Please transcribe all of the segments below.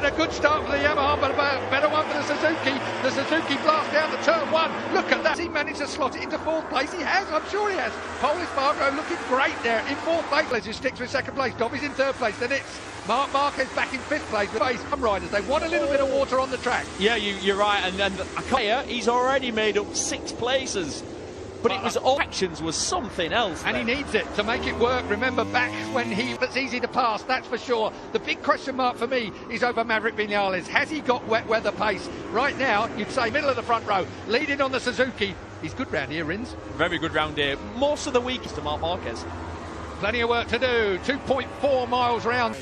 a good start for the Yamaha, but a better one for the Suzuki. The Suzuki blast down to turn one. Look at that. He managed to slot it into fourth place. He has, I'm sure he has. Pole Espargaro looking great there in fourth place. He sticks with second place. Dobby's in third place. Then it's Marc Marquez back in fifth place. Some riders, they want a little bit of water on the track. Yeah, you're right. And then he's already made up 6 places. But it was all actions was something else. And he needs it to make it work. Remember back when that's easy to pass, that's for sure. The big question mark for me is over Maverick Vinales. Has he got wet weather pace? Right now, you'd say middle of the front row, leading on the Suzuki. He's good round here, Rins. Very good round here. Most of the week is to Marc Marquez. Plenty of work to do. 2.4 miles round.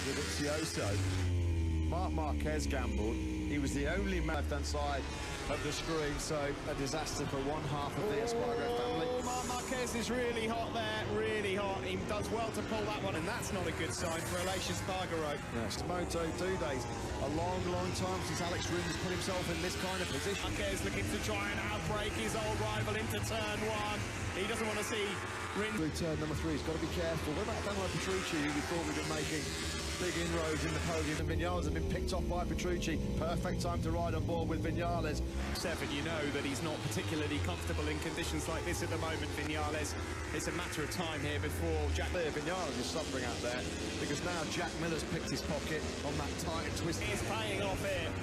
Marc Marquez gambled. He was the only man left-hand side of the screen, so a disaster for one half of the Espargaro family. Marc Marquez is really hot there, really hot. He does well to pull that one, and that's not a good sign for Aleix Espargaro. Yes, Moto2 days. A long, long time since Alex Rins put himself in this kind of position. Marquez looking to try and outbreak his old rival into turn one. He doesn't want to see Rins. Through turn number 3, he's got to be careful. What about Daniel Petrucci, who we thought we'd been making big inroads in the podium, and Vinales have been picked off by Petrucci. Perfect time to ride on board with Vinales. 7, you know that he's not particularly comfortable in conditions like this at the moment, Vinales. It's a matter of time here before Jack... Vinales is suffering out there, because now Jack Miller's picked his pocket on that tight and twist. He's paying off here.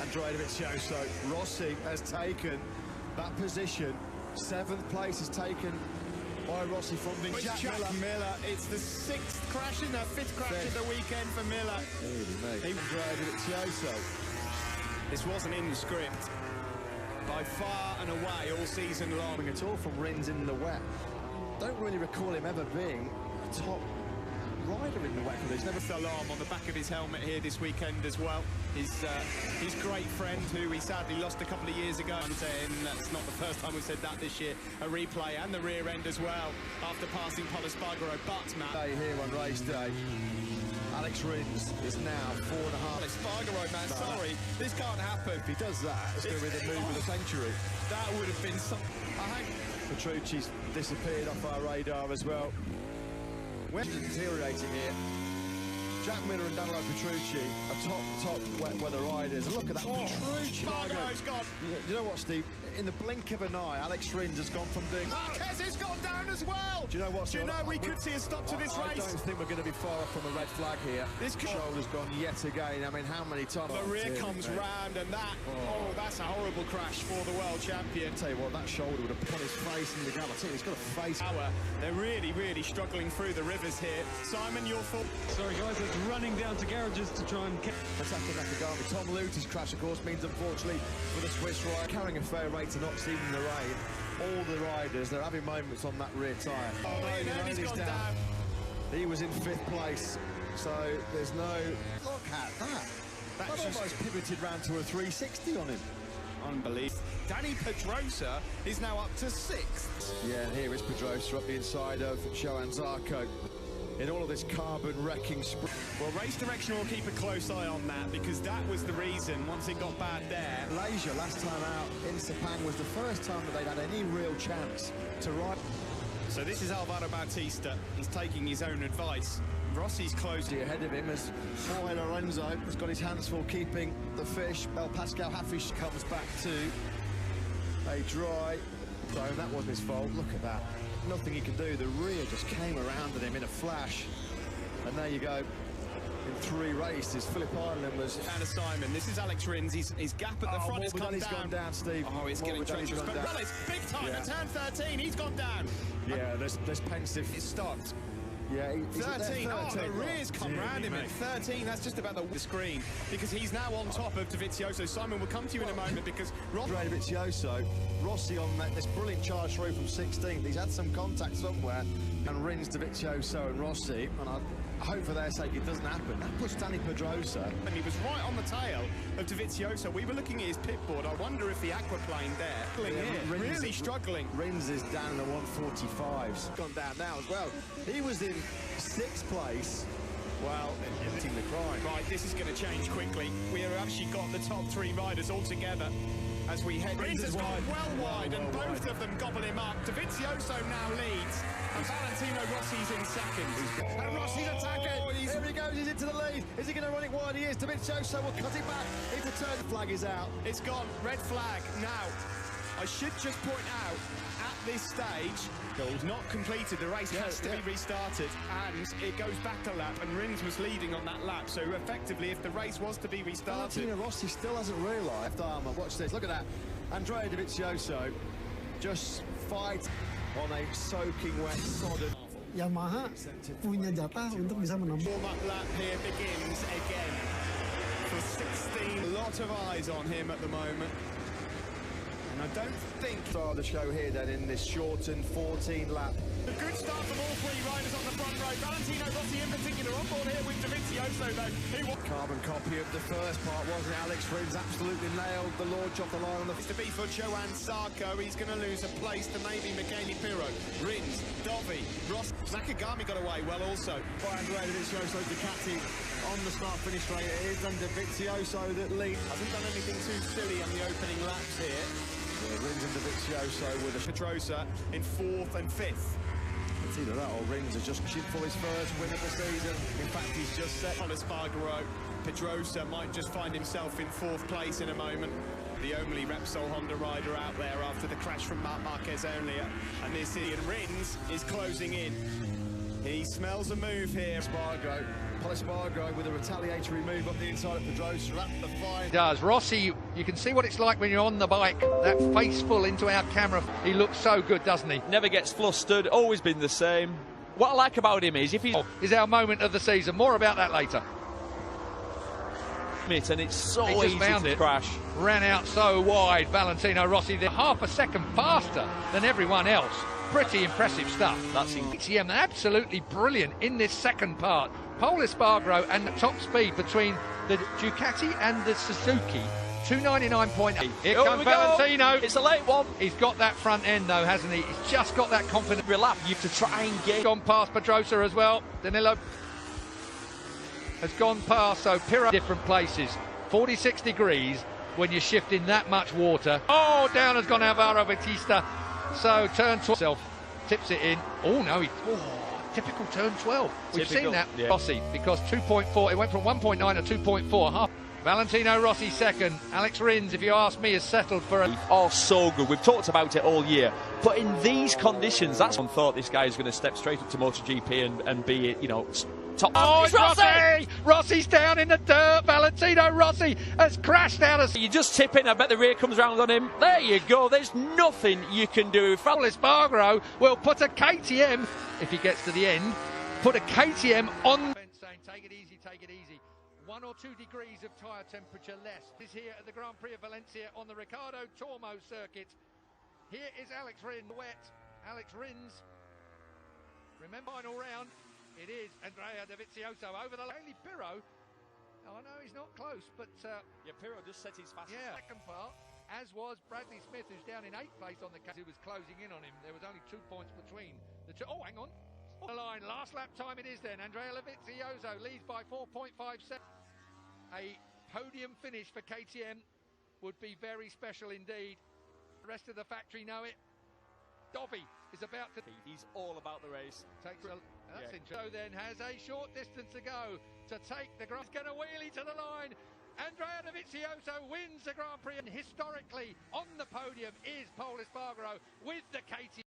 Andrea Dovizioso, Rossi has taken that position. 7th place is taken by Rossi from Jack Miller. It's the 6th crash in the 5th crash of the weekend for Miller. Andrea Dovizioso. This wasn't in the script. By far and away all season long. At all from Rins in the wet. Don't really recall him ever being a top rider in the wet. There's never Salam on the back of his helmet here this weekend as well. His great friend, who he sadly lost a couple of years ago. I'm saying that's not the first time we've said that this year. A replay and the rear end as well after passing Pol Espargaro. But Matt, here on race day, Alex Rins is now 4.5. Espargaro, man, sorry, this can't happen. If he does that, it's going to be the move of the century. That would have been some. Petrucci's disappeared off our radar as well. We're deteriorating here. Jack Miller and Daniel Petrucci are top wet weather riders. And look at that, Petrucci. Espargaro's gone. You know what, Steve? In the blink of an eye, Alex Rins has gone from doing... Marquez has gone down as well! Do you know what? Do you know we could see a stop to this race? I don't think we're going to be far off from a red flag here. This shoulder's gone yet again. I mean, how many times? The rear comes round and that... Oh, that's a horrible crash for the world champion. I'll tell you what, that shoulder would have put his face in the ground. I tell you, he's got a face... They're really, really struggling through the rivers here. Simon, your fault. Sorry guys, it's running down to garages to try and... Attacking Nakagami. Tom Lutter's crash, of course, means unfortunately for the Swiss rider carrying a fair rate to not see in the rain. All the riders, they're having moments on that rear tyre. He's gone down. He was in 5th place, so there's no... Look at that. That almost pivoted round to a 360 on him. Unbelievable. Danny Pedrosa is now up to 6th. Yeah, and here is Pedrosa up the inside of Johan Zarco. In all of this carbon wrecking sprint. Well, race direction will keep a close eye on that, because that was the reason once it got bad there. Malaysia last time out in Sepang was the first time that they'd had any real chance to ride. So this is Alvaro Bautista. He's taking his own advice. Rossi's close. Ahead of him as Jorge Lorenzo has got his hands full keeping the fish. Pascal Hafish comes back to a dry zone. That wasn't his fault. Look at that. Nothing he could do. The rear just came around at him in a flash. And there you go. In 3 races, Philip Ireland was... And Simon, this is Alex Rins. His gap at the front has come down. He's gone down, Steve. Oh, it's getting treacherous. But Rollis, big time at turn 13. He's gone down. Yeah, there's pensive. It stopped. Yeah, 13. Oh, the rear's come round him at 13. That's just about the screen, because he's now on top of Dovizioso. Simon, we'll come to you in a moment, because Dovizioso, Rossi on this brilliant charge through from 16th. He's had some contact somewhere, and Rins, Dovizioso and Rossi, and I hope for their sake it doesn't happen. That puts Danny Pedrosa. And he was right on the tail of Dovizioso. We were looking at his pit board. I wonder if the aquaplane there, really struggling. Rins is down in the 145s. Gone down now as well. He was in 6th place. Well, hitting the crime. Right, this is going to change quickly. We have actually got the top 3 riders all together as we head. Rins has gone well wide, and both of them gobble him up. Dovizioso now leads, and Valentino Rossi's in second. And Rossi's attacking. Here he goes, he's into the lead. Is he going to run it wide? He is. Dovizioso will cut it back into turn. The flag is out. It's gone. Red flag. Now, I should just point out, at this stage, it's not completed. The race has to be restarted, and it goes back a lap, and Rins was leading on that lap. So effectively, if the race was to be restarted... Valentino Rossi still hasn't realised. Left armour. Watch this. Look at that. Andrea Dovizioso just fights on a soaking wet sodden. Yamaha punya jatah untuk bisa menembus. Warm-up lap here begins again for 16. A lot of eyes on him at the moment. And I don't think... Start the show here then in this shortened 14 lap. A good start from all three riders on the front row. Valentino Rossi in particular on board here with Dovizioso though. He was Carbon copy of the first part, wasn't it? Alex Rins absolutely nailed the launch off the line on the... to be for Johan Sarko. He's going to lose a place to maybe Michele Pirro. Rins, Dovi, Ross, Nakagami got away well also. By Andrea Dovizioso, Ducati on the start-finish straight. It is then Dovizioso that leads. Hasn't done anything too silly on the opening laps here. Yeah, Rins and Dovizioso with a... Pedrosa in 4th and 5th. It's either that or Rins has just chipped for his first win of the season. In fact, he's just set. Espargaro, Pedrosa might just find himself in 4th place in a moment. The only Repsol Honda rider out there after the crash from Marc Marquez earlier. And this Ian Rins is closing in. He smells a move here. Espargaro with a retaliatory move up the inside of Pedrosa at the fine. He does. Rossi, you can see what it's like when you're on the bike. That face full into our camera. He looks so good, doesn't he? Never gets flustered, always been the same. What I like about him is if he's... Is our moment of the season. More about that later. And it's so He just easy found to it. crash. Ran out so wide, Valentino Rossi. They're half a second faster than everyone else. Pretty impressive stuff. That's KTM absolutely brilliant in this second part. Pole Espargaro and the top speed between the Ducati and the Suzuki. 299.8. Here comes Valentino. It's a late one. He's got that front end though, hasn't he? He's just got that confidence. Relap, you have to try and get... Gone past Pedrosa as well. Danilo has gone past, so Pirro different places. 46 degrees when you're shifting that much water. Oh, down has gone Alvaro Bautista. So turn 12, tips it in. Oh no, typical turn 12. We've seen that, yeah. Rossi, because 2.4, it went from 1.9 to 2.4. Half. Valentino Rossi second. Alex Rins, if you ask me, is settled for a... Oh, so good. We've talked about it all year. But in these conditions, that's one thought this guy is going to step straight up to MotoGP and be, you know, top. Oh, it's Rossi! Rossi's down in the dirt. Valentino Rossi has crashed out of... You just tip in, I bet the rear comes round on him. There you go. There's nothing you can do. Pole Espargaro will put a KTM, if he gets to the end, put a KTM on... Saying, take it easy, take it easy. 1 or 2 degrees of tyre temperature less. Is here at the Grand Prix of Valencia on the Ricardo Tormo circuit. Here is Alex Rins, wet. Alex Rins. Remember, final round. It is Andrea Dovizioso over the Michele Pirro. Now, I know he's not close, but Yeah, Pirro just set his fastest. yeah. Second part, as was Bradley Smith, who's down in 8th place on the case, who was closing in on him. There was only 2 points between the two. Oh, hang on. The line, last lap time it is then. Andrea Dovizioso leads by 4.57. A podium finish for KTM would be very special indeed. The rest of the factory know it. Dovi is about to... He's all about the race. That's interesting. So then has a short distance to go to take the Grand Prix. Going to wheelie to the line. Andrea Dovizioso wins the Grand Prix, and historically on the podium is Pole Espargaro with the KTM.